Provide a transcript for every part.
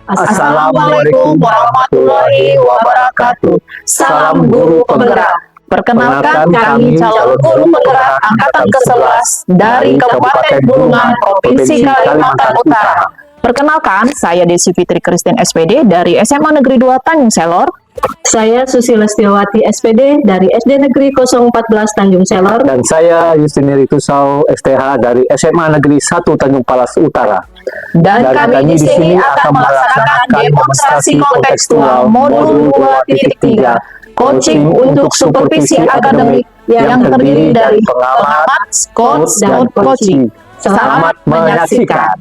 Assalamualaikum warahmatullahi wabarakatuh. Salam guru penggerak. Perkenalkan kami calon guru penggerak angkatan ke-11 dari Kabupaten Bulungan, Provinsi Kalimantan Utara. Perkenalkan, saya Desi Fitri Christine SPD dari SMA Negeri 2 Tanjung Selor. Saya Susi Lestiawati SPD dari SD Negeri 014 Tanjung Selor. Dan saya Justineri Tusau STH dari SMA Negeri 1 Tanjung Palas Utara. Dan kami di sini akan melaksanakan demonstrasi kontekstual modul 2.3, coaching untuk supervisi akademik yang terdiri dari pengamat, coach, dan coaching. Selamat menyaksikan.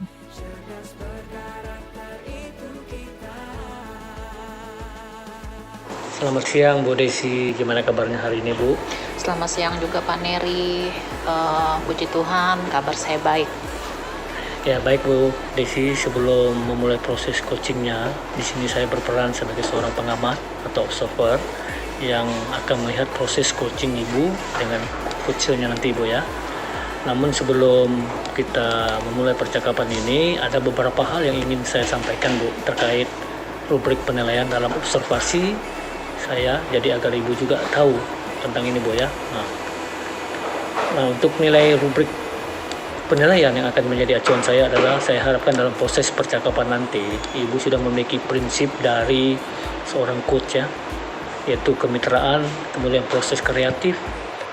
Selamat siang Bu Desi, gimana kabarnya hari ini Bu? Selamat siang juga Pak Neri, puji Tuhan kabar saya baik. Ya baik Bu Desi, sebelum memulai proses coachingnya, di sini saya berperan sebagai seorang pengamat atau observer yang akan melihat proses coaching Ibu dengan coachnya nanti Bu ya. Namun sebelum kita memulai percakapan ini, ada beberapa hal yang ingin saya sampaikan Bu terkait rubrik penilaian dalam observasi saya, jadi agar Ibu juga tahu tentang ini Bu ya. Nah untuk nilai rubrik penilaian yang akan menjadi acuan saya adalah, saya harapkan dalam proses percakapan nanti Ibu sudah memiliki prinsip dari seorang coach ya, yaitu kemitraan, kemudian proses kreatif,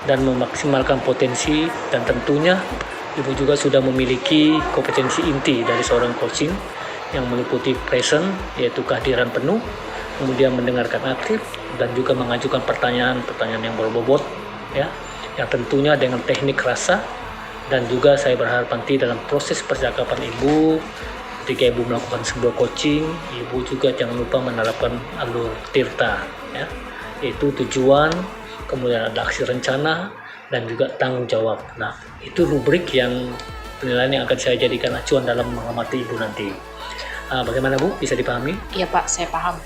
dan memaksimalkan potensi, dan tentunya Ibu juga sudah memiliki kompetensi inti dari seorang coaching yang meliputi present, yaitu kehadiran penuh, kemudian mendengarkan aktif, dan juga mengajukan pertanyaan-pertanyaan yang berbobot ya, yang tentunya dengan teknik rasa. Dan juga saya berharap nanti dalam proses percakapan Ibu, ketika Ibu melakukan sebuah coaching, Ibu juga jangan lupa menerapkan alur tirta ya, yaitu tujuan, kemudian ada aksi rencana, dan juga tanggung jawab. Nah itu rubrik yang penilaian yang akan saya jadikan acuan dalam mengamati Ibu nanti. Bagaimana Bu, bisa dipahami? Iya Pak, saya paham.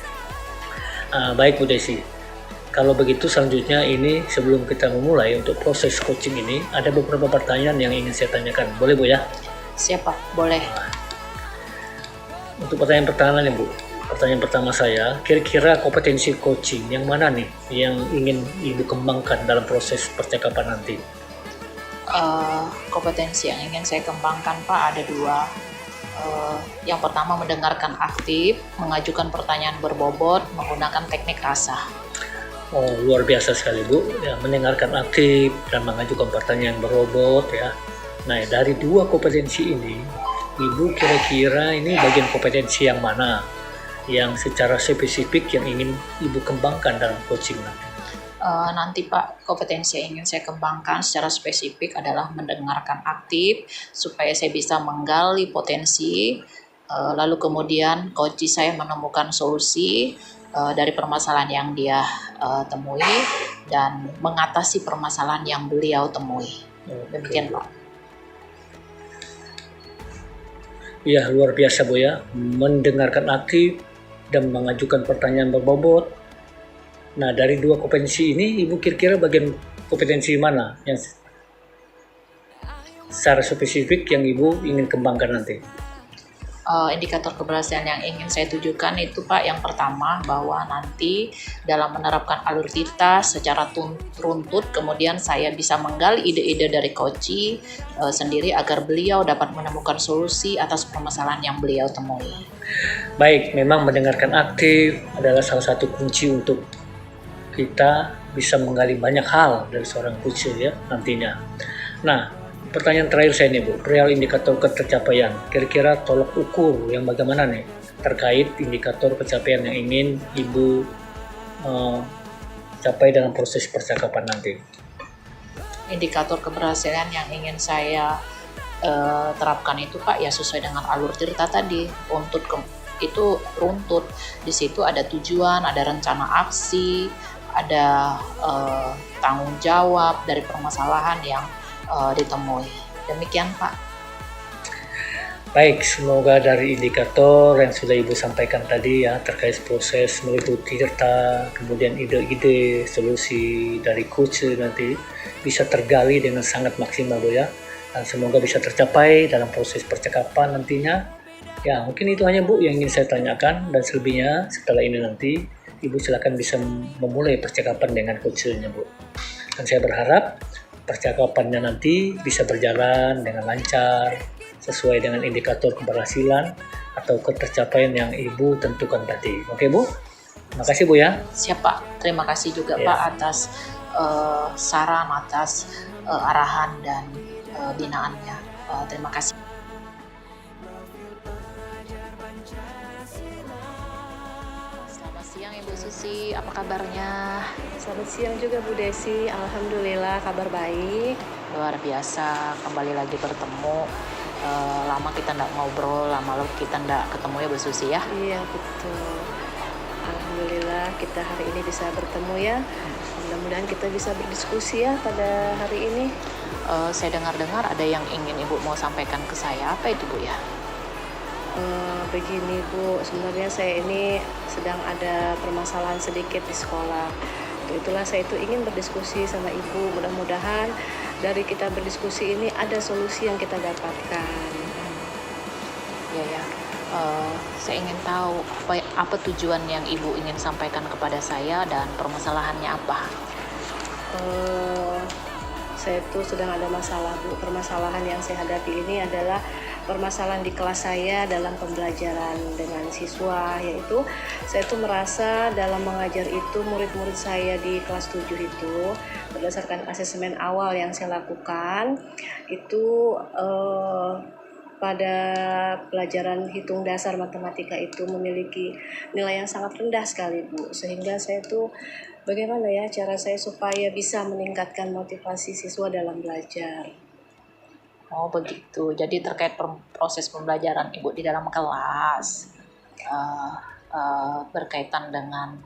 Baik Bu Desi, kalau begitu selanjutnya ini sebelum kita memulai untuk proses coaching ini, ada beberapa pertanyaan yang ingin saya tanyakan, boleh Bu ya? Siapa? Boleh. Untuk pertanyaan pertama nih Bu, pertanyaan pertama saya, kira-kira kompetensi coaching yang mana nih yang ingin Ibu kembangkan dalam proses percakapan nanti? Kompetensi yang ingin saya kembangkan Pak ada dua. Yang pertama mendengarkan aktif, mengajukan pertanyaan berbobot, menggunakan teknik rasa. Oh luar biasa sekali Bu, ya, mendengarkan aktif dan mengajukan pertanyaan berbobot ya. Nah dari dua kompetensi ini, Ibu kira-kira ini bagian kompetensi yang mana yang secara spesifik yang ingin Ibu kembangkan dalam coaching nanti? Nanti Pak, kompetensi yang ingin saya kembangkan secara spesifik adalah mendengarkan aktif supaya saya bisa menggali potensi, lalu kemudian coach saya menemukan solusi dari permasalahan yang dia temui dan mengatasi permasalahan yang beliau temui. Demikian Pak. Ya luar biasa Bu ya, mendengarkan aktif dan mengajukan pertanyaan berbobot. Nah dari dua kompetensi ini Ibu kira-kira bagian kompetensi mana yang secara spesifik yang Ibu ingin kembangkan nanti? Indikator keberhasilan yang ingin saya tujukan itu Pak, yang pertama bahwa nanti dalam menerapkan alur tirta secara runtut, kemudian saya bisa menggali ide-ide dari coach sendiri agar beliau dapat menemukan solusi atas permasalahan yang beliau temui. Baik, memang mendengarkan aktif adalah salah satu kunci untuk kita bisa menggali banyak hal dari seorang coach ya nantinya. Nah, pertanyaan terakhir saya nih Bu, real indikator ketercapaian, kira-kira tolok ukur yang bagaimana nih terkait indikator pencapaian yang ingin Ibu capai dalam proses percakapan nanti? Indikator keberhasilan yang ingin saya terapkan itu Pak ya sesuai dengan alur cerita tadi. Itu runtut. Di situ ada tujuan, ada rencana aksi, ada tanggung jawab dari permasalahan yang ditemui. Demikian Pak. Baik, semoga dari indikator yang sudah Ibu sampaikan tadi ya terkait proses meliputi cerita, kemudian ide-ide, solusi dari coach nanti bisa tergali dengan sangat maksimal Bu ya. Dan semoga bisa tercapai dalam proses percakapan nantinya. Ya, mungkin itu hanya Bu yang ingin saya tanyakan, dan selebihnya setelah ini nanti Ibu silakan bisa memulai percakapan dengan coachnya Bu. Dan saya berharap percakapannya nanti bisa berjalan dengan lancar, sesuai dengan indikator keberhasilan atau ketercapaian yang Ibu tentukan tadi. Oke Bu? Terima kasih Bu ya. Siap Pak. Terima kasih juga Ya. Pak atas saran, atas arahan dan binaannya. Terima kasih. Selamat siang Ibu Susi, apa kabarnya? Selamat siang juga Bu Desi, alhamdulillah kabar baik. Luar biasa, kembali lagi bertemu. Lama kita nggak ngobrol, lama kita nggak ketemu ya Bu Susi ya. Iya betul. Alhamdulillah kita hari ini bisa bertemu ya. Mudah-mudahan kita bisa berdiskusi ya pada hari ini. Saya dengar-dengar ada yang ingin Ibu mau sampaikan ke saya. Apa itu Bu ya? Begini Bu, sebenarnya saya ini sedang ada permasalahan sedikit di sekolah. Itulah saya itu ingin berdiskusi sama Ibu. Mudah-mudahan dari kita berdiskusi ini ada solusi yang kita dapatkan. Ya. Saya ingin tahu apa tujuan yang Ibu ingin sampaikan kepada saya dan permasalahannya apa? Saya tuh sedang ada masalah Bu. Permasalahan yang saya hadapi ini adalah permasalahan di kelas saya dalam pembelajaran dengan siswa, yaitu saya tuh merasa dalam mengajar itu murid-murid saya di kelas 7 itu berdasarkan asesmen awal yang saya lakukan itu pada pelajaran hitung dasar matematika itu memiliki nilai yang sangat rendah sekali Bu, sehingga saya tuh bagaimana ya cara saya supaya bisa meningkatkan motivasi siswa dalam belajar. Oh begitu. Jadi terkait proses pembelajaran Ibu di dalam kelas, berkaitan dengan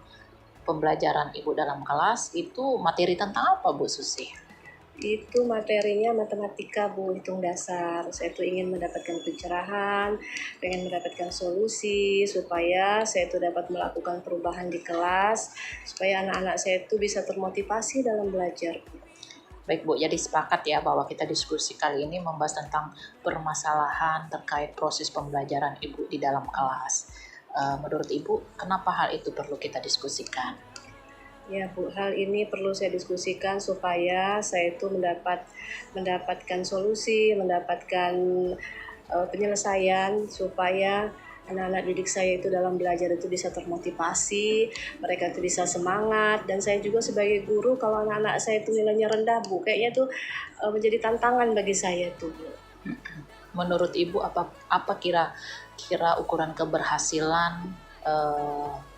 pembelajaran Ibu dalam kelas, itu materi tentang apa Bu Susi? Itu materinya matematika Bu, hitung dasar. Saya tuh ingin mendapatkan pencerahan, pengen mendapatkan solusi supaya saya tuh dapat melakukan perubahan di kelas, supaya anak-anak saya tuh bisa termotivasi dalam belajar. Baik Bu, jadi sepakat ya bahwa kita diskusi kali ini membahas tentang permasalahan terkait proses pembelajaran Ibu di dalam kelas. Menurut Ibu, kenapa hal itu perlu kita diskusikan? Ya Bu, hal ini perlu saya diskusikan supaya saya itu mendapatkan solusi, mendapatkan penyelesaian supaya anak-anak didik saya itu dalam belajar itu bisa termotivasi, mereka itu bisa semangat, dan saya juga sebagai guru kalau anak-anak saya itu nilainya rendah Bu, kayaknya tuh menjadi tantangan bagi saya tuh Bu. Menurut Ibu apa kira ukuran keberhasilan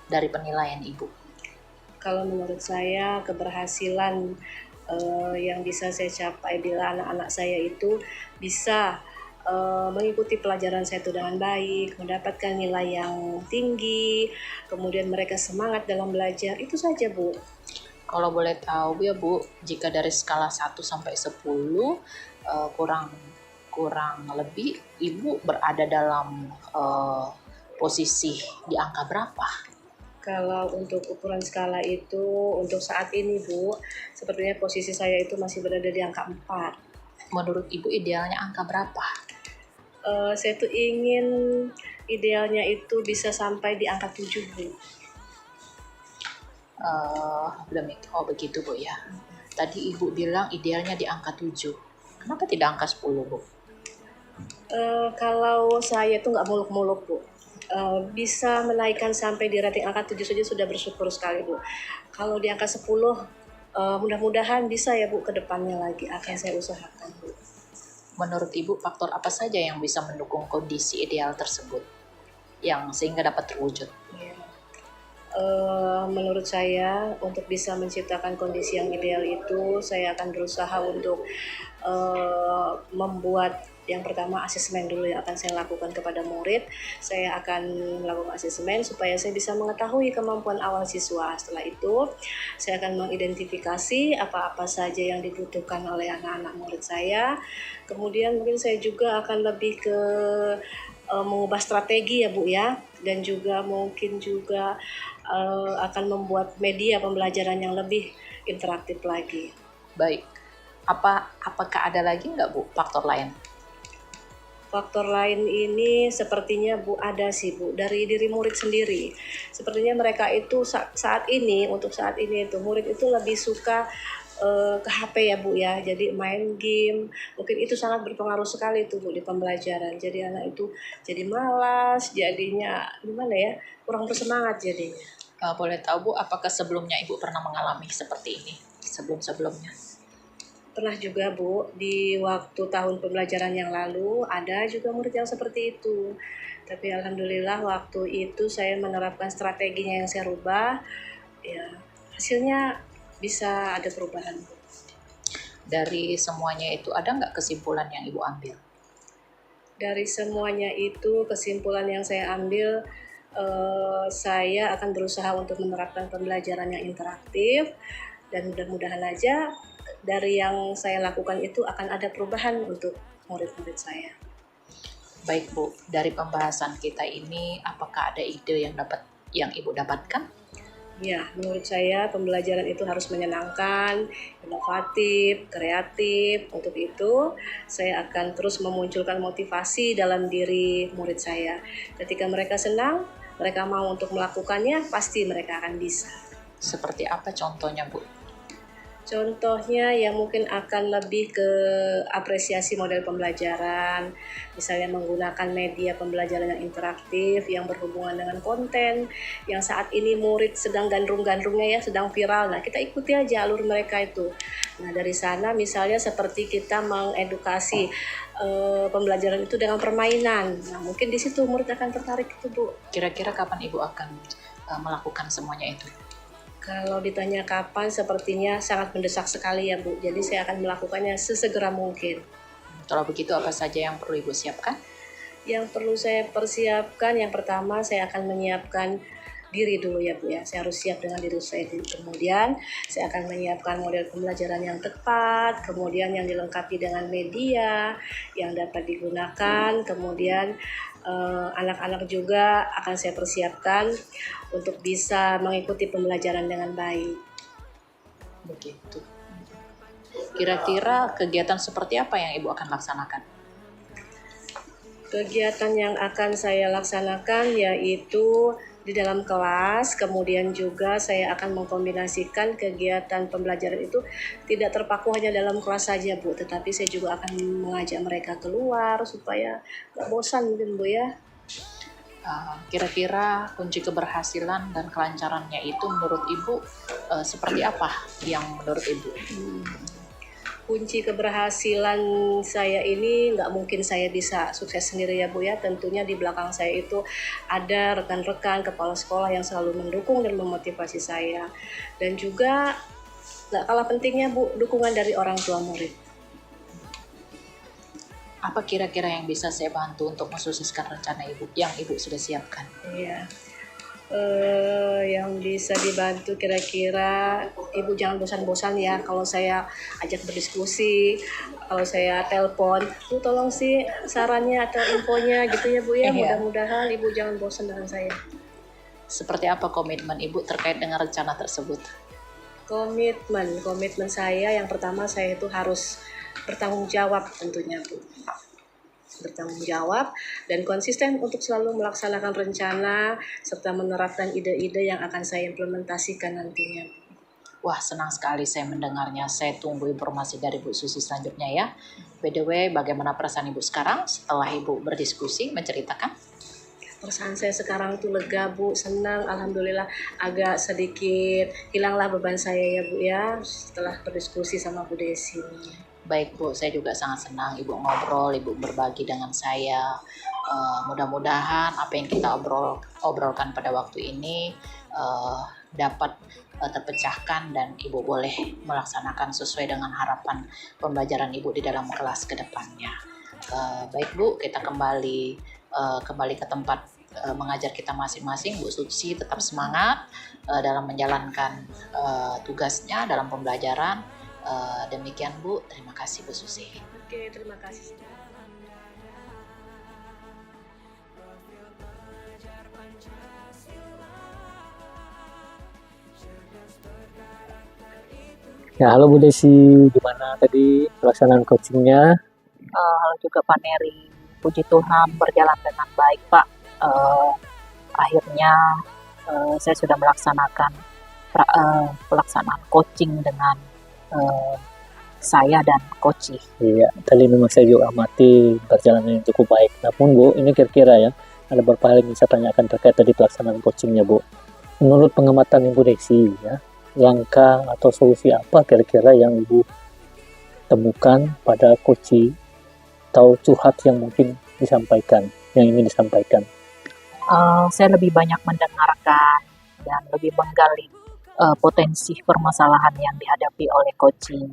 dari penilaian Ibu? Kalau menurut saya keberhasilan yang bisa saya capai bila anak-anak saya itu bisa mengikuti pelajaran saya itu dengan baik, mendapatkan nilai yang tinggi, kemudian mereka semangat dalam belajar, itu saja Bu. Kalau boleh tahu ya Bu, jika dari skala 1 sampai 10 kurang lebih Ibu berada dalam posisi di angka berapa? Kalau untuk ukuran skala itu untuk saat ini Bu, sepertinya posisi saya itu masih berada di angka 4. Menurut Ibu idealnya angka berapa? Saya tuh ingin idealnya itu bisa sampai di angka 7 Bu. Oh begitu Bu ya. Tadi Ibu bilang idealnya di angka 7. Kenapa tidak angka 10 Bu? Kalau saya tuh nggak muluk-muluk Bu. Bisa menaikkan sampai di rating angka 7 saja sudah bersyukur sekali Bu. Kalau di angka 10 mudah-mudahan bisa ya Bu, ke depannya lagi akan saya usahakan Bu. Menurut Ibu faktor apa saja yang bisa mendukung kondisi ideal tersebut yang sehingga dapat terwujud? Ya. Menurut saya untuk bisa menciptakan kondisi yang ideal itu saya akan berusaha untuk membuat yang pertama asesmen dulu yang akan saya lakukan kepada murid. Saya akan melakukan asesmen supaya saya bisa mengetahui kemampuan awal siswa. Setelah itu saya akan mengidentifikasi apa-apa saja yang dibutuhkan oleh anak-anak murid saya. Kemudian mungkin saya juga akan lebih ke mengubah strategi ya Bu ya, dan juga mungkin juga akan membuat media pembelajaran yang lebih interaktif lagi. Baik, apakah ada lagi nggak Bu faktor lain? Faktor lain ini sepertinya Bu ada sih Bu, dari diri murid sendiri. Sepertinya mereka itu saat ini itu murid itu lebih suka ke HP ya Bu ya, jadi main game, mungkin itu sangat berpengaruh sekali tuh Bu di pembelajaran. Jadi anak itu jadi malas, jadinya gimana ya, kurang bersemangat jadinya. Boleh tahu Bu, apakah sebelumnya Ibu pernah mengalami seperti ini sebelum-sebelumnya? Pernah juga Bu, di waktu tahun pembelajaran yang lalu ada juga murid yang seperti itu. Tapi alhamdulillah waktu itu saya menerapkan strateginya yang saya rubah, ya hasilnya bisa ada perubahan. Dari semuanya itu ada nggak kesimpulan yang Ibu ambil? Dari semuanya itu kesimpulan yang saya ambil, saya akan berusaha untuk menerapkan pembelajaran yang interaktif dan mudah-mudahan aja dari yang saya lakukan itu akan ada perubahan untuk murid-murid saya. Baik Bu, dari pembahasan kita ini apakah ada ide yang Ibu dapatkan? Ya, menurut saya pembelajaran itu harus menyenangkan, inovatif, kreatif. Untuk itu, saya akan terus memunculkan motivasi dalam diri murid saya. Ketika mereka senang, mereka mau untuk melakukannya, pasti mereka akan bisa. Seperti apa contohnya Bu? Contohnya yang mungkin akan lebih ke apresiasi model pembelajaran, misalnya menggunakan media pembelajaran yang interaktif, yang berhubungan dengan konten, yang saat ini murid sedang gandrung-gandrungnya ya, sedang viral. Nah, kita ikuti aja alur mereka itu. Nah, dari sana misalnya seperti kita mengedukasi pembelajaran itu dengan permainan. Nah, mungkin di situ murid akan tertarik itu Bu. Kira-kira kapan Ibu akan melakukan semuanya itu? Kalau ditanya kapan, sepertinya sangat mendesak sekali ya Bu. Jadi saya akan melakukannya sesegera mungkin. Kalau begitu apa saja yang perlu Ibu siapkan? Yang perlu saya persiapkan, yang pertama saya akan menyiapkan diri dulu ya Bu ya. Saya harus siap dengan diri saya dulu. Kemudian saya akan menyiapkan model pembelajaran yang tepat, kemudian yang dilengkapi dengan media yang dapat digunakan, kemudian anak-anak juga akan saya persiapkan untuk bisa mengikuti pembelajaran dengan baik. Begitu. Kira-kira kegiatan seperti apa yang Ibu akan laksanakan? Kegiatan yang akan saya laksanakan yaitu di dalam kelas, kemudian juga saya akan mengkombinasikan kegiatan pembelajaran itu tidak terpaku hanya dalam kelas saja Bu, tetapi saya juga akan mengajak mereka keluar supaya nggak bosan mungkin Bu ya. Kira-kira kunci keberhasilan dan kelancarannya itu menurut Ibu seperti apa yang menurut Ibu? Kunci keberhasilan saya ini nggak mungkin saya bisa sukses sendiri ya Bu ya. Tentunya di belakang saya itu ada rekan-rekan kepala sekolah yang selalu mendukung dan memotivasi saya. Dan juga nggak kalah pentingnya Bu, dukungan dari orang tua murid. Apa kira-kira yang bisa saya bantu untuk mensukseskan rencana Ibu yang Ibu sudah siapkan? Iya. Yang bisa dibantu kira-kira Ibu jangan bosan-bosan ya kalau saya ajak berdiskusi, kalau saya telepon, Bu tolong sih sarannya atau infonya gitu ya Bu ya. Iya. Mudah-mudahan Ibu jangan bosan dengan saya. Seperti apa komitmen Ibu terkait dengan rencana tersebut? Komitmen saya yang pertama, saya itu harus bertanggung jawab tentunya Bu. Bertanggung jawab dan konsisten untuk selalu melaksanakan rencana serta menerapkan ide-ide yang akan saya implementasikan nantinya. Wah, senang sekali saya mendengarnya. Saya tunggu informasi dari Bu Susi selanjutnya ya. By the way, bagaimana perasaan Ibu sekarang setelah Ibu berdiskusi, menceritakan? Perasaan saya sekarang tuh lega Bu, senang, alhamdulillah, agak sedikit hilanglah beban saya ya Bu ya setelah berdiskusi sama Bu Desi. Baik Bu, saya juga sangat senang Ibu ngobrol, Ibu berbagi dengan saya. Mudah-mudahan apa yang kita obrolkan pada waktu ini dapat terpecahkan dan Ibu boleh melaksanakan sesuai dengan harapan pembelajaran Ibu di dalam kelas ke depannya. Baik Bu, kita kembali ke tempat mengajar kita masing-masing. Bu Susi tetap semangat dalam menjalankan tugasnya dalam pembelajaran. Demikian Bu, terima kasih Bu Susi. Oke, terima kasih. Ya, halo Bu Desi, gimana tadi pelaksanaan coachingnya? Halo juga Pak Neri, puji Tuhan berjalan dengan baik Pak. Akhirnya saya sudah melaksanakan pelaksanaan coaching dengan saya dan coach. Iya, tadi memang saya juga amati perjalanannya cukup baik. Namun Bu, ini kira-kira ya, ada beberapa hal yang saya tanyakan terkait tadi pelaksanaan coachingnya Bu. Menurut pengamatan Ibu Desi ya, langkah atau solusi apa kira-kira yang Ibu temukan pada coach atau curhat yang mungkin disampaikan, yang ingin disampaikan? Saya lebih banyak mendengarkan dan lebih menggali potensi permasalahan yang dihadapi oleh coaching,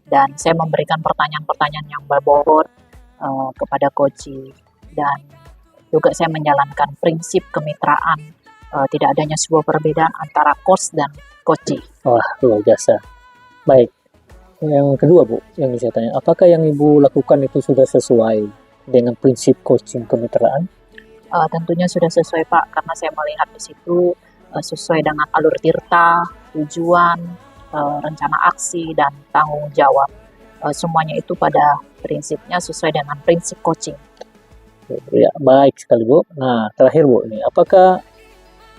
dan saya memberikan pertanyaan-pertanyaan yang berbobot kepada coaching, dan juga saya menjalankan prinsip kemitraan, tidak adanya sebuah perbedaan antara coach dan coaching. Wah, luar biasa. Baik, yang kedua Bu, yang saya tanya, apakah yang Ibu lakukan itu sudah sesuai dengan prinsip coaching kemitraan? Tentunya sudah sesuai Pak, karena saya melihat di situ sesuai dengan alur tirta, tujuan, rencana aksi, dan tanggung jawab. Semuanya itu pada prinsipnya sesuai dengan prinsip coaching. Ya, baik sekali Bu. Nah, terakhir Bu, ini apakah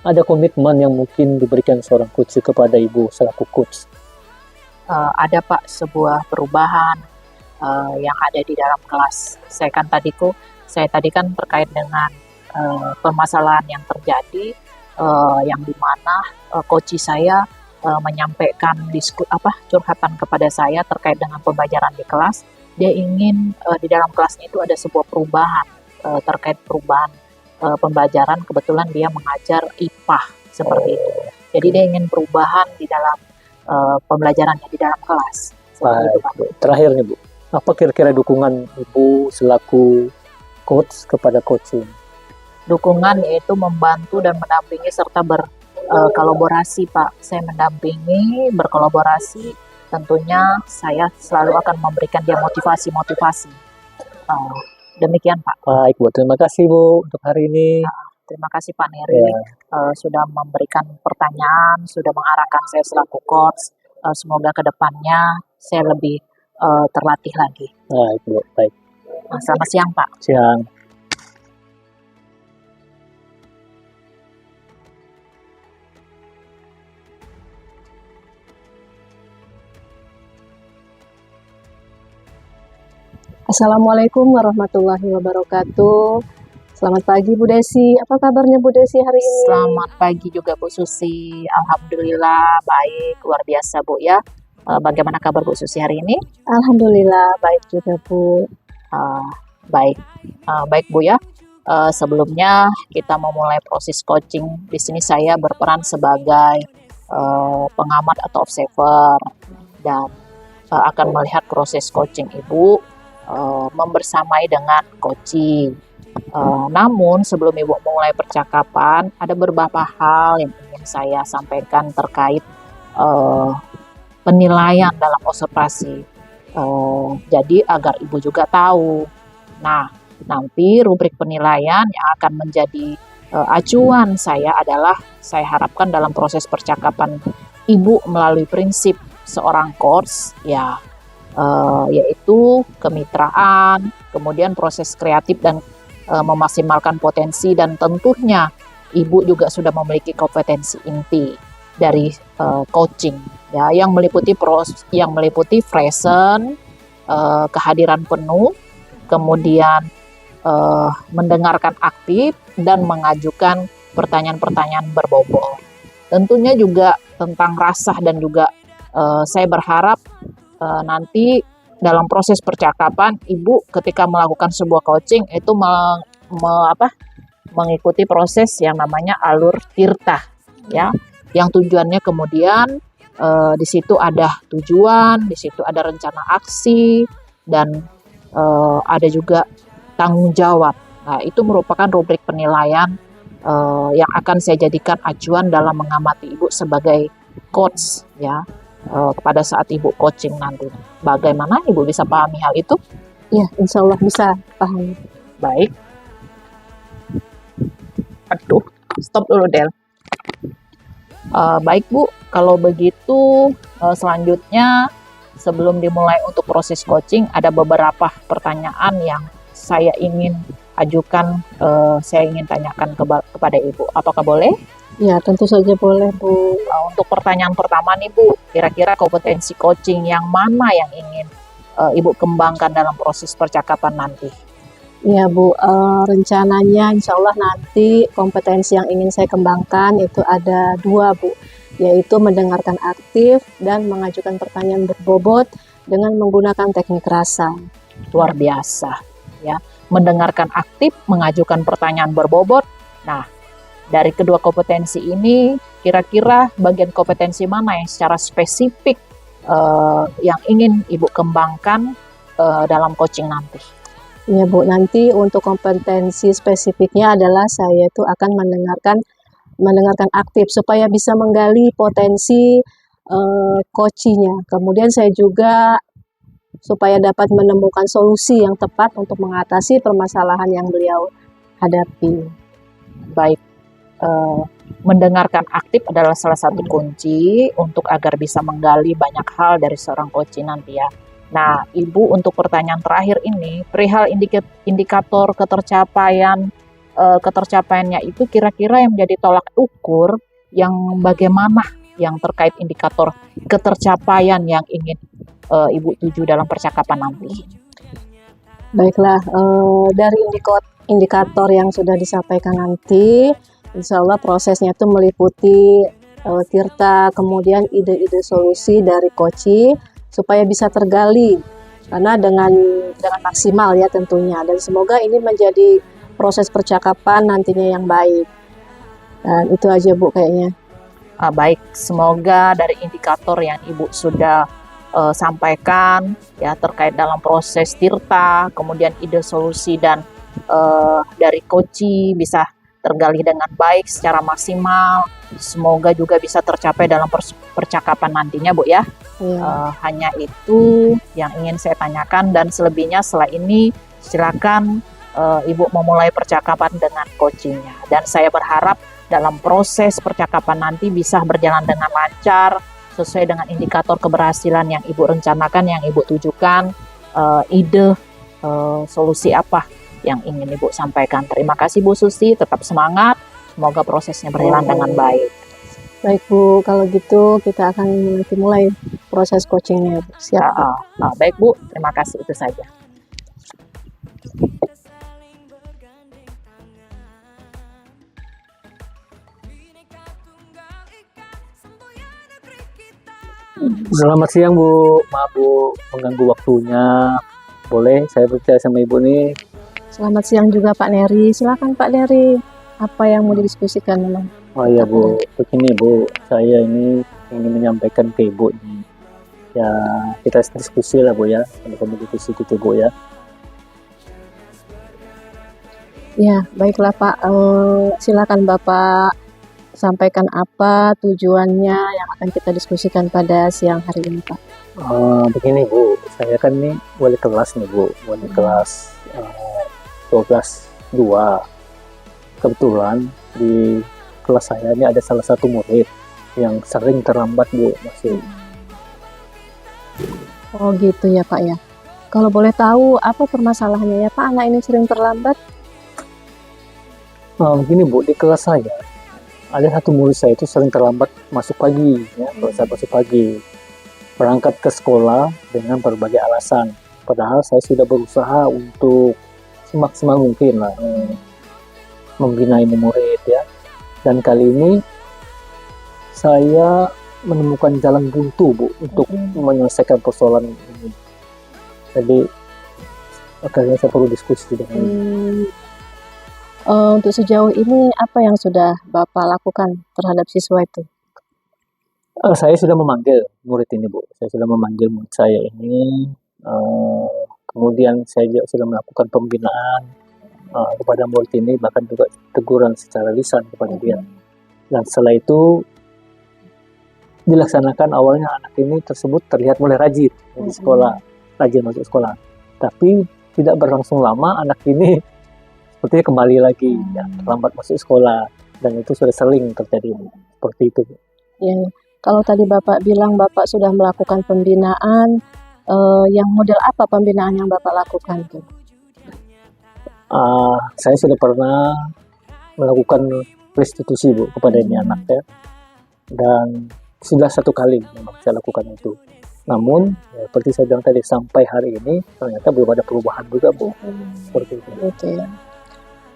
ada komitmen yang mungkin diberikan seorang coach kepada Ibu selaku coach? Ada Pak, sebuah perubahan yang ada di dalam kelas. Saya tadi kan terkait dengan permasalahan yang terjadi, yang dimana coach saya menyampaikan curhatan kepada saya terkait dengan pembelajaran di kelas. Dia ingin di dalam kelasnya itu ada sebuah perubahan terkait perubahan pembelajaran. Kebetulan dia mengajar IPA seperti itu. Jadi dia ingin perubahan di dalam pembelajarannya di dalam kelas. Baik, itu, Pak. Terakhir nih Bu, apa kira-kira dukungan Ibu selaku coach kepada coaching? Dukungan yaitu membantu dan mendampingi serta berkolaborasi Pak. Saya mendampingi, berkolaborasi. Tentunya saya selalu akan memberikan dia motivasi. Demikian Pak. Baik Bu, terima kasih Bu untuk hari ini. Terima kasih Pak Neri sudah memberikan pertanyaan, sudah mengarahkan saya selaku coach. Semoga kedepannya saya lebih terlatih lagi. Baik Bu, baik. Selamat siang Pak. Siang. Assalamualaikum warahmatullahi wabarakatuh. Selamat pagi Bu Desi. Apa kabarnya Bu Desi hari ini? Selamat pagi juga Bu Susi. Alhamdulillah baik, luar biasa Bu ya. Bagaimana kabar Bu Susi hari ini? Alhamdulillah baik juga Bu. Baik Bu ya. Sebelumnya kita memulai proses coaching. Di sini saya berperan sebagai pengamat atau observer dan akan melihat proses coaching Ibu membersamai dengan coaching. Namun sebelum Ibu mulai percakapan, ada beberapa hal yang ingin saya sampaikan terkait penilaian dalam observasi. Jadi agar Ibu juga tahu. Nah, nanti rubrik penilaian yang akan menjadi acuan saya adalah saya harapkan dalam proses percakapan Ibu melalui prinsip seorang coach ya, yaitu kemitraan, kemudian proses kreatif dan memaksimalkan potensi, dan tentunya Ibu juga sudah memiliki kompetensi inti dari coaching ya, yang meliputi present, kehadiran penuh, kemudian mendengarkan aktif dan mengajukan pertanyaan-pertanyaan berbobot. Tentunya juga tentang rasa, dan juga saya berharap nanti dalam proses percakapan Ibu ketika melakukan sebuah coaching itu mengikuti proses yang namanya alur tirta, ya, yang tujuannya kemudian di situ ada tujuan, di situ ada rencana aksi, dan ada juga tanggung jawab. Nah, itu merupakan rubrik penilaian yang akan saya jadikan acuan dalam mengamati Ibu sebagai coach, ya, pada saat Ibu coaching nanti. Bagaimana Ibu bisa pahami hal itu? Ya, insya Allah bisa paham. Baik. Aduh, stop dulu Del. Baik Bu, kalau begitu selanjutnya sebelum dimulai untuk proses coaching ada beberapa pertanyaan yang saya ingin ajukan, saya ingin tanyakan kepada Ibu. Apakah boleh? Ya, tentu saja boleh Bu. Untuk pertanyaan pertama nih Bu, kira-kira kompetensi coaching yang mana yang ingin Ibu kembangkan dalam proses percakapan nanti? Ya Bu, rencananya insya Allah nanti kompetensi yang ingin saya kembangkan itu ada 2 Bu, yaitu mendengarkan aktif dan mengajukan pertanyaan berbobot dengan menggunakan teknik rasa. Luar biasa, ya. Mendengarkan aktif, mengajukan pertanyaan berbobot. Nah, dari kedua kompetensi ini, kira-kira bagian kompetensi mana yang secara spesifik yang ingin Ibu kembangkan dalam coaching nanti? Ya Bu, nanti untuk kompetensi spesifiknya adalah saya itu akan mendengarkan aktif supaya bisa menggali potensi coaching-nya. Kemudian saya juga supaya dapat menemukan solusi yang tepat untuk mengatasi permasalahan yang beliau hadapi. Baik, mendengarkan aktif adalah salah satu kunci untuk agar bisa menggali banyak hal dari seorang coaching nanti, ya. Nah, Ibu, untuk pertanyaan terakhir ini, perihal indikator ketercapaiannya itu kira-kira yang menjadi tolak ukur yang bagaimana yang terkait indikator ketercapaian yang ingin Ibu tuju dalam percakapan nanti? Baiklah, dari indikator yang sudah disampaikan nanti, insya Allah prosesnya itu meliputi tirta, kemudian ide-ide solusi dari coaching, supaya bisa tergali karena dengan maksimal ya tentunya, dan semoga ini menjadi proses percakapan nantinya yang baik. Dan itu aja Bu kayaknya. Baik, semoga dari indikator yang Ibu sudah sampaikan ya terkait dalam proses tirta, kemudian ide solusi dan dari coaching bisa tergali dengan baik secara maksimal. Semoga juga bisa tercapai dalam percakapan nantinya Bu, ya. Hanya itu yang ingin saya tanyakan, dan selebihnya setelah ini silakan Ibu memulai percakapan dengan coachingnya, dan saya berharap dalam proses percakapan nanti bisa berjalan dengan lancar sesuai dengan indikator keberhasilan yang Ibu rencanakan, yang Ibu tujukan, ide solusi apa yang ingin Ibu sampaikan. Terima kasih Bu Susi, tetap semangat, semoga prosesnya berjalan dengan baik. Baik Bu, kalau gitu kita akan nanti mulai proses coachingnya. Siap. Baik Bu, terima kasih, itu saja. Selamat siang Bu, maaf Bu mengganggu waktunya. Boleh saya percaya sama Ibu nih? Selamat siang juga Pak Neri. Silakan Pak Neri. Apa yang mau didiskusikan memang? Oh iya Bu, begini Bu, saya ini ingin menyampaikan ke Ibu nih. Ya kita diskusi lah Bu ya, sama-sama diskusi gitu Bu ya. Ya, baiklah Pak. Silakan Bapak sampaikan apa tujuannya yang akan kita diskusikan pada siang hari ini Pak. Begini Bu, saya kan nih wali kelas nih Bu, wali kelas 12-2. Kebetulan di kelas saya ini ada salah satu murid yang sering terlambat Bu, masih. Oh gitu ya Pak ya. Kalau boleh tahu apa permasalahannya ya Pak, anak ini sering terlambat? Begini Bu, di kelas saya ada satu murid saya itu sering terlambat masuk pagi, ya, kalau saya masuk pagi, berangkat ke sekolah dengan berbagai alasan. Padahal saya sudah berusaha untuk semaksimal mungkin lah membina ini murid ya. Dan kali ini saya menemukan jalan buntu Bu untuk menyelesaikan persoalan ini. Jadi akhirnya saya perlu diskusi dengan Untuk sejauh ini apa yang sudah Bapak lakukan terhadap siswa itu? Saya sudah memanggil murid ini, Bu. Saya sudah memanggil murid saya ini. Kemudian saya juga sudah melakukan pembinaan kepada murid ini, bahkan juga teguran secara lisan kepada dia. Dan setelah itu dilaksanakan, awalnya anak ini tersebut terlihat mulai rajin di sekolah, rajin masuk sekolah. Tapi tidak berlangsung lama, anak ini sepertinya kembali lagi, ya, terlambat masuk sekolah. Dan itu sudah sering terjadi, Bu. Seperti itu, Bu. Ya, kalau tadi Bapak bilang Bapak sudah melakukan pembinaan, yang model apa pembinaan yang Bapak lakukan tuh? Saya sudah pernah melakukan restitusi, Bu, kepada ini anak ya. Dan sudah 1 kali memang saya lakukan itu. Namun, ya, seperti saya bilang tadi, sampai hari ini ternyata belum ada perubahan juga, Bu. Seperti itu. Gitu ya.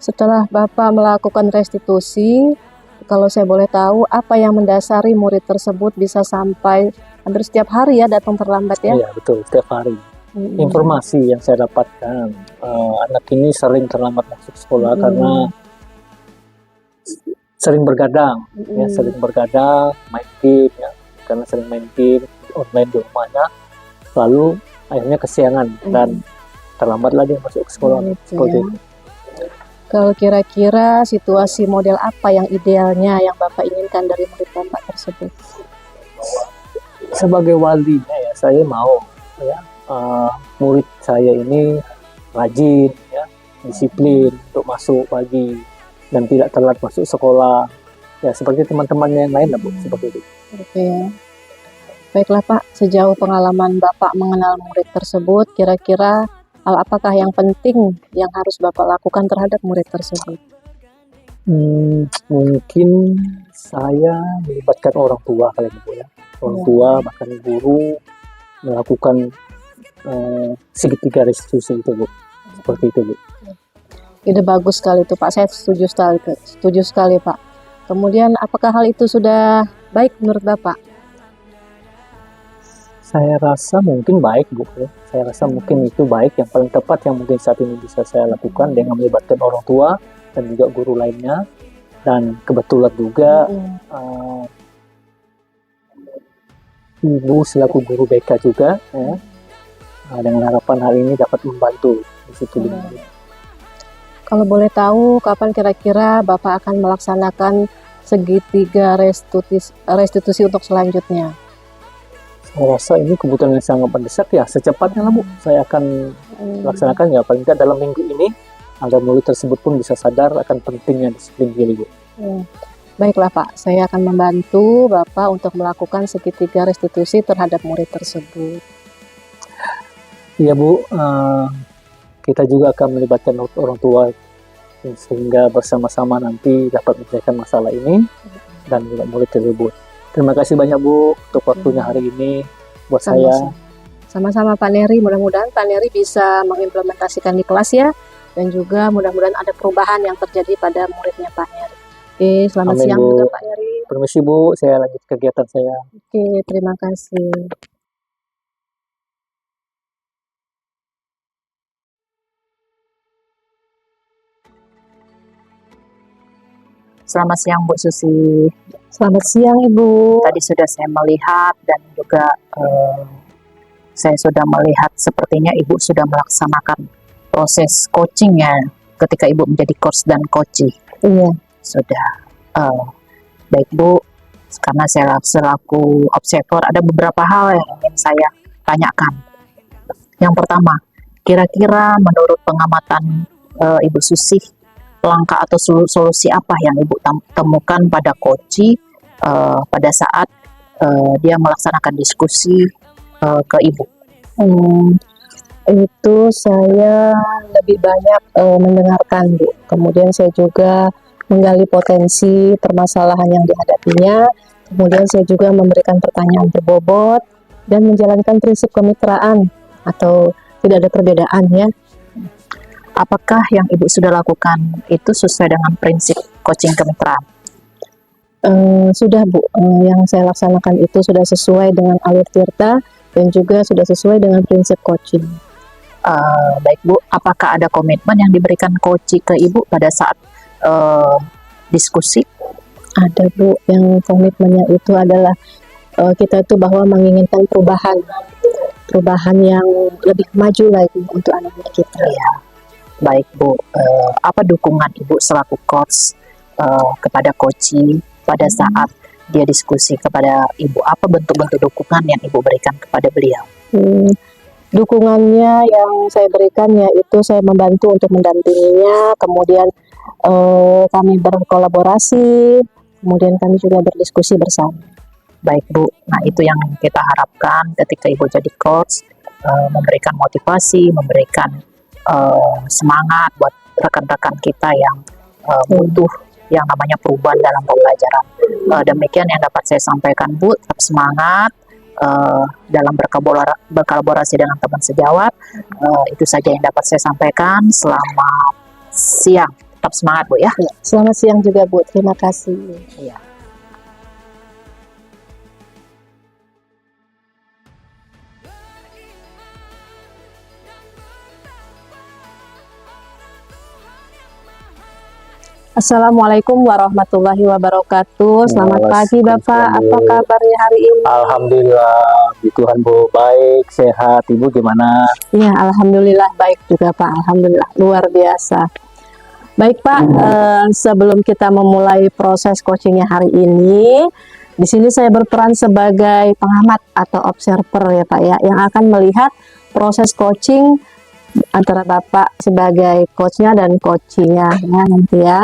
Setelah Bapak melakukan restitusi, kalau saya boleh tahu, apa yang mendasari murid tersebut bisa sampai hampir setiap hari ya datang terlambat ya? Iya, betul, setiap hari. Informasi yang saya dapatkan, anak ini sering terlambat masuk sekolah karena sering bergadang, ya, sering bergadang, main game, ya, karena sering main game online di rumahnya, lalu akhirnya kesiangan dan terlambatlah dia masuk ke sekolah. Gitu Seperti ya. itu. Kalau kira-kira situasi model apa yang idealnya yang Bapak inginkan dari murid Bapak tersebut? Sebagai walinya ya, saya mau ya murid saya ini rajin, ya, disiplin untuk masuk pagi dan tidak telat masuk sekolah. Ya, seperti teman-temannya yang lain lah, Bu, seperti itu. Oke ya. Baiklah Pak, sejauh pengalaman Bapak mengenal murid tersebut, kira-kira hal apakah yang penting yang harus Bapak lakukan terhadap murid tersebut? Mungkin saya melibatkan orang tua kali ini, Bu, ya. Orang tua, bahkan guru melakukan segitiga restitusi itu, Bu. Seperti itu, Bu. Ide bagus sekali itu Pak, saya setuju sekali Pak. Kemudian apakah hal itu sudah baik menurut Bapak? Saya rasa mungkin baik, Bu, ya. Saya rasa mungkin itu baik, yang paling tepat yang mungkin saat ini bisa saya lakukan dengan melibatkan orang tua dan juga guru lainnya. Dan kebetulan juga Ibu selaku guru BK juga, ya. Dengan harapan hal ini dapat membantu di situ. Kalau boleh tahu, kapan kira-kira Bapak akan melaksanakan segitiga restitusi untuk selanjutnya? Saya rasa ini kebutuhan yang sangat mendesak, ya. Secepatnya lah, Bu. Saya akan laksanakan, ya, paling tidak dalam minggu ini, agar murid tersebut pun bisa sadar akan pentingnya disiplin diri, Bu. Baiklah Pak, saya akan membantu Bapak untuk melakukan segitiga restitusi terhadap murid tersebut. Iya, Bu, kita juga akan melibatkan orang tua sehingga bersama-sama nanti dapat menyelesaikan masalah ini dan juga murid tersebut. Terima kasih banyak, Bu, untuk waktunya hari ini buat saya. Sama-sama Pak Neri, mudah-mudahan Pak Neri bisa mengimplementasikan di kelas ya, dan juga mudah-mudahan ada perubahan yang terjadi pada muridnya Pak Neri. Oke, selamat Amin, siang Bu. juga Pak Neri. Permisi, Bu, saya lanjut kegiatan saya. Oke, terima kasih. Selamat siang Bu Susi. Selamat siang Ibu. Tadi sudah saya melihat dan juga saya sudah melihat sepertinya Ibu sudah melaksanakan proses coachingnya ketika Ibu menjadi coach dan coachee. Iya. Sudah. Baik Bu, karena saya selaku observer ada beberapa hal yang ingin saya tanyakan. Yang pertama, kira-kira menurut pengamatan Ibu Susi, langkah atau solusi apa yang Ibu temukan pada coachee pada saat dia melaksanakan diskusi ke Ibu? Itu saya lebih banyak mendengarkan Bu. Kemudian saya juga menggali potensi permasalahan yang dihadapinya. Kemudian saya juga memberikan pertanyaan berbobot dan menjalankan prinsip kemitraan atau tidak ada perbedaan ya. Apakah yang Ibu sudah lakukan itu sesuai dengan prinsip coaching kemitraan? Sudah Bu, yang saya laksanakan itu sudah sesuai dengan alur tirta dan juga sudah sesuai dengan prinsip coaching. Baik Bu, apakah ada komitmen yang diberikan coachee ke Ibu pada saat diskusi? Ada Bu, yang komitmennya itu adalah kita itu bahwa menginginkan perubahan yang lebih maju lagi untuk anak-anak kita. Ya, baik Bu. Apa dukungan Ibu selaku coach kepada Koci pada saat dia diskusi kepada Ibu? Apa bentuk-bentuk dukungan yang Ibu berikan kepada beliau? Dukungannya yang saya berikan yaitu saya membantu untuk mendampinginya, kemudian kami berkolaborasi, kemudian kami juga berdiskusi bersama. Baik Bu, nah itu yang kita harapkan ketika Ibu jadi coach, memberikan motivasi, memberikan semangat buat rekan-rekan kita yang butuh yang namanya perubahan dalam pembelajaran. Demikian yang dapat saya sampaikan Bu, tetap semangat dalam berkolaborasi dengan teman sejawat. Itu saja yang dapat saya sampaikan. Selamat siang, tetap semangat Bu ya. Selamat siang juga Bu, terima kasih. Iya. Assalamualaikum warahmatullahi wabarakatuh. Selamat pagi Bapak, apa kabarnya hari ini? Alhamdulillah, puji Tuhan Bu, baik, sehat. Ibu gimana? Ya, alhamdulillah baik juga Pak. Alhamdulillah luar biasa. Baik Pak, sebelum kita memulai proses coachingnya hari ini, di sini saya berperan sebagai pengamat atau observer ya Pak ya, yang akan melihat proses coaching antara Bapak sebagai coachnya dan coachingnya ya nanti ya.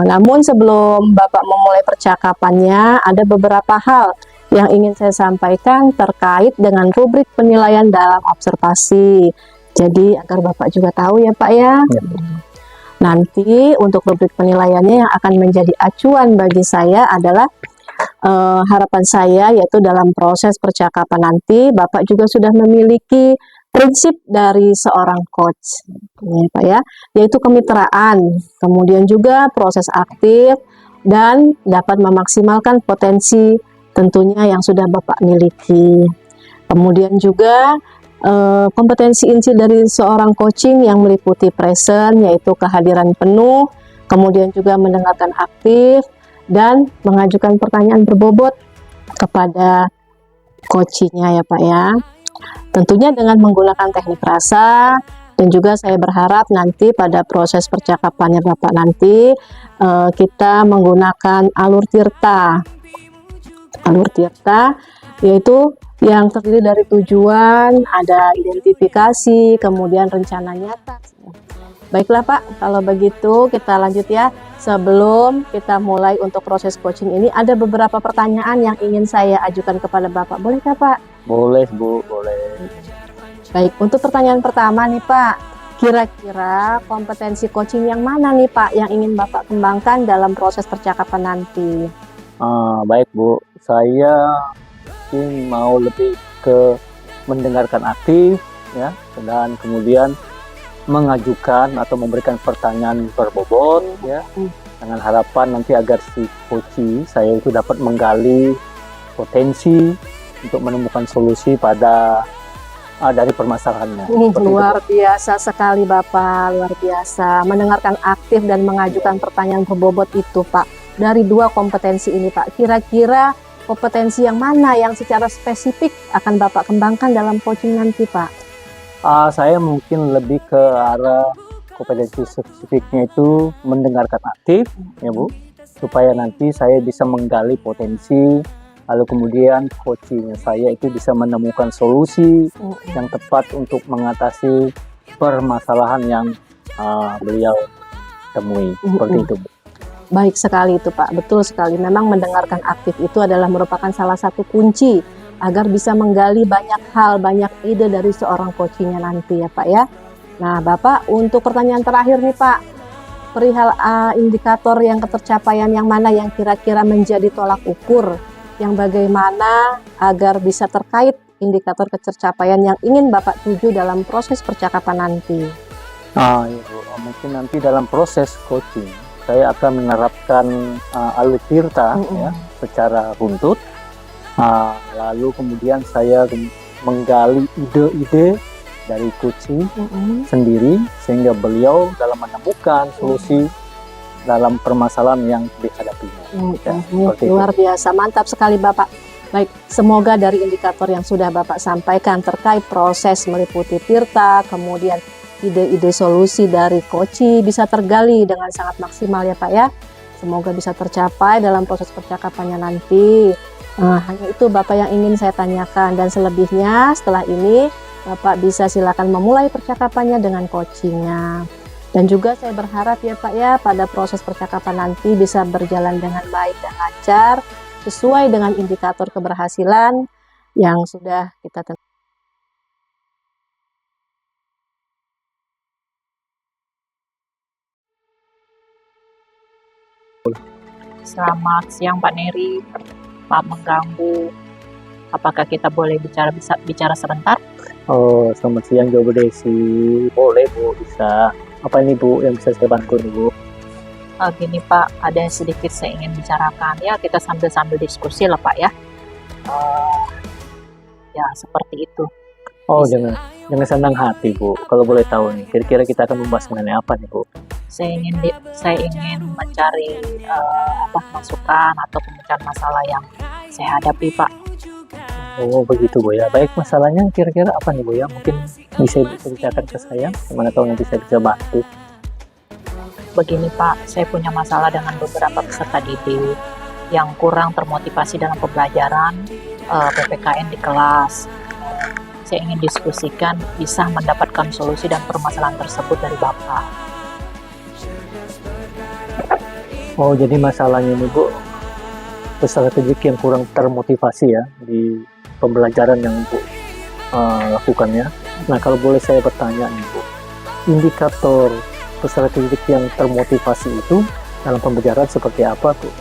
Namun sebelum Bapak memulai percakapannya, ada beberapa hal yang ingin saya sampaikan terkait dengan rubrik penilaian dalam observasi. Jadi agar Bapak juga tahu ya Pak ya. Nanti untuk rubrik penilaiannya yang akan menjadi acuan bagi saya adalah harapan saya yaitu dalam proses percakapan nanti Bapak juga sudah memiliki prinsip dari seorang coach ya Pak ya, yaitu kemitraan, kemudian juga proses aktif dan dapat memaksimalkan potensi tentunya yang sudah Bapak miliki. Kemudian juga kompetensi inti dari seorang coaching yang meliputi present, yaitu kehadiran penuh, kemudian juga mendengarkan aktif dan mengajukan pertanyaan berbobot kepada coachingnya ya Pak ya. Tentunya dengan menggunakan teknik rasa, dan juga saya berharap nanti pada proses percakapannya Bapak nanti kita menggunakan alur tirta. Alur tirta yaitu yang terdiri dari tujuan, ada identifikasi, kemudian rencana nyata. Baiklah Pak, kalau begitu kita lanjut ya. Sebelum kita mulai untuk proses coaching ini, ada beberapa pertanyaan yang ingin saya ajukan kepada Bapak. Bolehkah Pak? Boleh Bu, boleh. Baik, untuk pertanyaan pertama nih Pak, kira-kira kompetensi coaching yang mana nih Pak yang ingin Bapak kembangkan dalam proses percakapan nanti? Baik Bu, saya mungkin mau lebih ke mendengarkan aktif ya, dan kemudian mengajukan atau memberikan pertanyaan berbobot ya, dengan harapan nanti agar si coach saya itu dapat menggali potensi untuk menemukan solusi pada dari permasalahannya. Luar biasa sekali Bapak, luar biasa. Mendengarkan aktif dan mengajukan pertanyaan berbobot itu Pak. Dari dua kompetensi ini Pak, kira-kira kompetensi yang mana yang secara spesifik akan Bapak kembangkan dalam coaching nanti Pak? Saya mungkin lebih ke arah kompetensi spesifiknya itu mendengarkan aktif ya Bu, supaya nanti saya bisa menggali potensi, lalu kemudian coaching saya itu bisa menemukan solusi yang tepat untuk mengatasi permasalahan yang beliau temui. Seperti itu Bu. Baik sekali itu Pak, betul sekali. Memang mendengarkan aktif itu adalah merupakan salah satu kunci agar bisa menggali banyak hal, banyak ide dari seorang coachingnya nanti ya Pak ya. Nah Bapak, untuk pertanyaan terakhir nih Pak, perihal indikator yang ketercapaian yang mana yang kira-kira menjadi tolak ukur, yang bagaimana agar bisa terkait indikator ketercapaian yang ingin Bapak tuju dalam proses percakapan nanti? Ya Bu, mungkin nanti dalam proses coaching saya akan menerapkan alur tirta ya, secara runtut. Lalu kemudian saya menggali ide-ide dari coaching sendiri sehingga beliau dalam menemukan solusi dalam permasalahan yang dihadapinya. Ya, seperti itu. Luar biasa, mantap sekali Bapak. Baik, semoga dari indikator yang sudah Bapak sampaikan terkait proses meliputi tirta, kemudian ide-ide solusi dari Koci bisa tergali dengan sangat maksimal ya Pak ya. Semoga bisa tercapai dalam proses percakapannya nanti. Hanya itu Bapak yang ingin saya tanyakan, dan selebihnya setelah ini Bapak bisa silakan memulai percakapannya dengan coachingnya. Dan juga saya berharap ya Pak ya, pada proses percakapan nanti bisa berjalan dengan baik dan lancar sesuai dengan indikator keberhasilan yang sudah kita tentukan. Selamat siang Pak Neri, maaf mengganggu. Apakah kita boleh bicara sebentar? Oh, selamat siang Jo Bu Desi. Boleh Bu, bisa. Apa ini Bu yang bisa saya bantu nih Bu? Gini Pak, ada yang sedikit saya ingin bicarakan. Ya, kita sambil diskusi lah Pak ya. Ya, seperti itu. Oh, dengan senang hati Bu. Kalau boleh tahu nih, kira-kira kita akan membahas mengenai apa nih Bu? Saya ingin mencari masukan atau pemecahan masalah yang saya hadapi Pak. Oh, begitu Bu ya. Baik, masalahnya kira-kira apa nih Bu ya? Mungkin bisa ceritakan ke saya, mana tahu nanti saya bisa bantu. Begini Pak, saya punya masalah dengan beberapa peserta didik yang kurang termotivasi dalam pembelajaran PPKN di kelas. Saya ingin diskusikan bisa mendapatkan solusi dan permasalahan tersebut dari Bapak. Oh, jadi masalahnya ini Bu, peserta didik yang kurang termotivasi ya di pembelajaran yang Bu lakukannya. Nah, kalau boleh saya bertanya nih Bu, indikator peserta didik yang termotivasi itu dalam pembelajaran seperti apa tuh?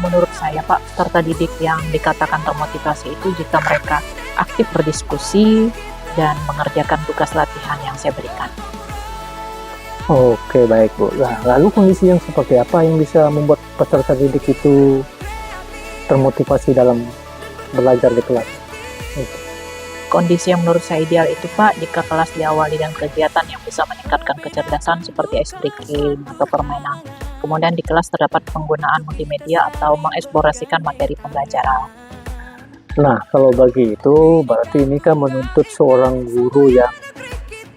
Menurut saya Pak, peserta didik yang dikatakan termotivasi itu jika mereka aktif berdiskusi dan mengerjakan tugas latihan yang saya berikan. Oke, baik Bu. Nah, lalu kondisi yang seperti apa yang bisa membuat peserta didik itu termotivasi dalam belajar di kelas? Kondisi yang menurut saya ideal itu Pak, jika kelas diawali dengan kegiatan yang bisa meningkatkan kecerdasan seperti ice breaking atau permainan. Kemudian di kelas terdapat penggunaan multimedia atau mengeksplorasikan materi pembelajaran. Nah, kalau begitu berarti ini kan menuntut seorang guru yang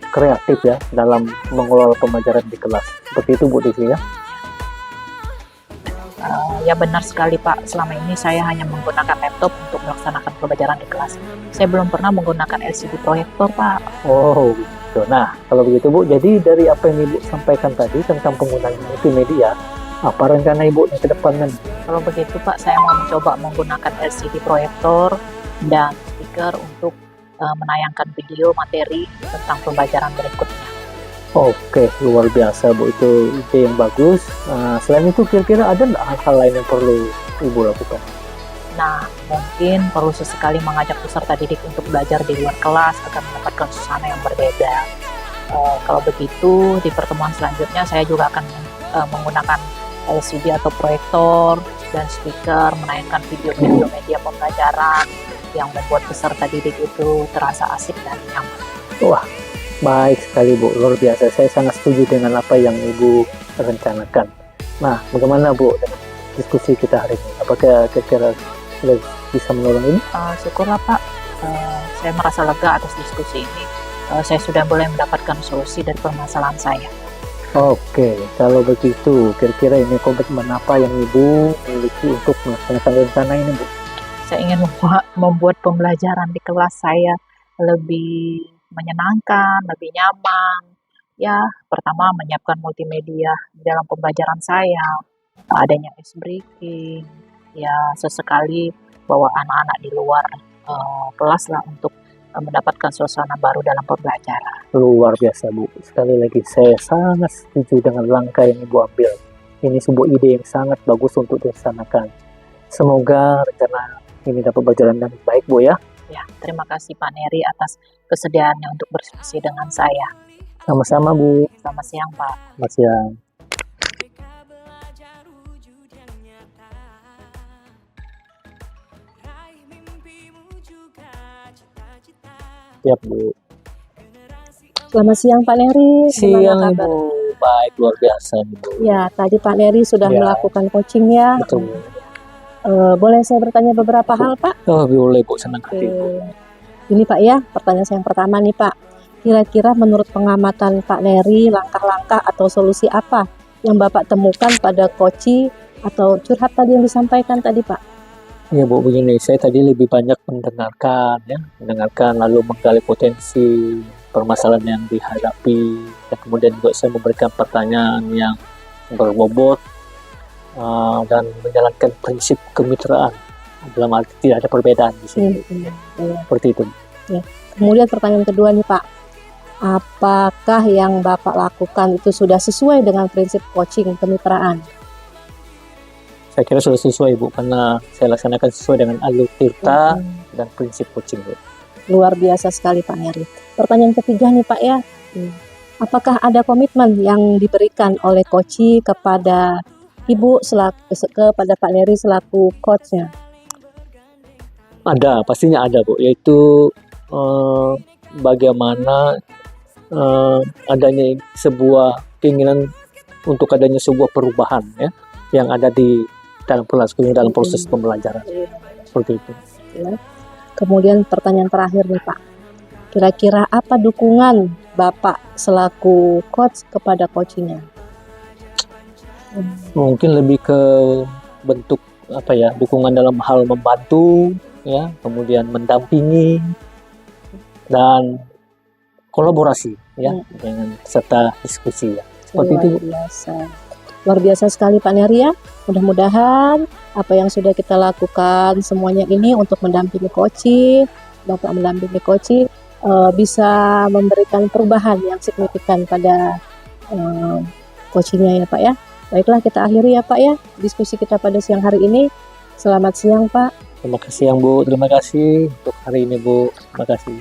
kreatif ya dalam mengelola pembelajaran di kelas. Seperti itu Bu Desi ya? Ya benar sekali Pak, selama ini saya hanya menggunakan laptop untuk melaksanakan pembelajaran di kelas. Saya belum pernah menggunakan LCD proyektor Pak. Oh gitu. Nah, kalau begitu Bu, jadi dari apa yang Ibu sampaikan tadi tentang penggunaan multimedia, apa rencana Ibu ke depannya? Kalau begitu Pak, saya mau mencoba menggunakan LCD proyektor dan speaker untuk menayangkan video materi tentang pembelajaran berikutnya. Oke, luar biasa Bu, itu ide yang bagus. Selain itu kira-kira ada nggak hal-hal lain yang perlu Ibu lakukan? Nah, mungkin perlu sesekali mengajak peserta didik untuk belajar di luar kelas agar mendapatkan suasana yang berbeda. Kalau begitu, di pertemuan selanjutnya saya juga akan menggunakan LCD atau proyektor dan speaker menayangkan video-video media pembelajaran yang membuat peserta didik itu terasa asik dan nyaman. Wah, baik sekali Bu, luar biasa. Saya sangat setuju dengan apa yang Ibu rencanakan. Nah, bagaimana Bu dengan diskusi kita hari ini? Apakah kira-kira bisa menolong ini? Syukurlah Pak, saya merasa lega atas diskusi ini. Saya sudah boleh mendapatkan solusi dari permasalahan saya. Oke, kalau begitu kira-kira ini komitmen apa yang Ibu miliki untuk melaksanakan rencana ini Bu? Saya ingin membuat pembelajaran di kelas saya lebih menyenangkan, lebih nyaman. Ya, pertama menyiapkan multimedia di dalam pembelajaran saya, adanya ice breaking, ya sesekali bawa anak-anak di luar kelas lah untuk mendapatkan suasana baru dalam pembelajaran. Luar biasa Bu, sekali lagi saya sangat setuju dengan langkah yang Ibu ambil. Ini sebuah ide yang sangat bagus untuk dilaksanakan. Semoga rencana ini dapat berjalan dengan baik Bu ya. Ya, terima kasih Pak Neri atas kesediaannya untuk berdiskusi dengan saya. Sama-sama Bu. Selamat siang Pak. Selamat siang. Siap Bu. Selamat siang Pak Neri. Gimana Siang kabar? Ibu. baik, luar biasa Bu. Ya, tadi Pak Neri sudah Ya. melakukan coaching ya. Betul. Boleh saya bertanya beberapa hal, Pak? Oh, boleh Bu, senang hati Bu. Ini Pak ya, pertanyaan saya yang pertama nih Pak. Kira-kira menurut pengamatan Pak Neri, langkah-langkah atau solusi apa yang Bapak temukan pada koci atau curhat tadi yang disampaikan tadi Pak? Ya Bu, begini, saya tadi lebih banyak mendengarkan lalu menggali potensi permasalahan yang dihadapi, dan kemudian juga saya memberikan pertanyaan yang berbobot dan menjalankan prinsip kemitraan. Dalam arti tidak ada perbedaan di sini. Iya. Seperti itu. Kemudian pertanyaan kedua nih Pak, apakah yang Bapak lakukan itu sudah sesuai dengan prinsip coaching kemitraan? Saya kira sudah sesuai Bu, karena saya laksanakan sesuai dengan alur tirta dan prinsip coaching Bu. Luar biasa sekali Pak Neri. Pertanyaan ketiga nih Pak ya, apakah ada komitmen yang diberikan oleh coach kepada Ibu kepada Pak Neri selaku coachnya? Ada, pastinya ada Bu, yaitu bagaimana adanya sebuah keinginan untuk adanya sebuah perubahan ya, yang ada di dalam proses pembelajaran. Seperti itu. Ya. Kemudian pertanyaan terakhir nih Pak, kira-kira apa dukungan Bapak selaku coach kepada coachnya? Mungkin lebih ke bentuk dukungan dalam hal membantu ya, kemudian mendampingi dan kolaborasi ya, dengan serta diskusi ya. Seperti itu. Luar biasa sekali Pak Neri ya. Mudah-mudahan apa yang sudah kita lakukan semuanya ini untuk mendampingi coach, Bapak mendampingi coach bisa memberikan perubahan yang signifikan pada coachingnya ya Pak ya. Baiklah, kita akhiri ya Pak ya diskusi kita pada siang hari ini. Selamat siang Pak. Terima kasih Bu, terima kasih untuk hari ini Bu, terima kasih.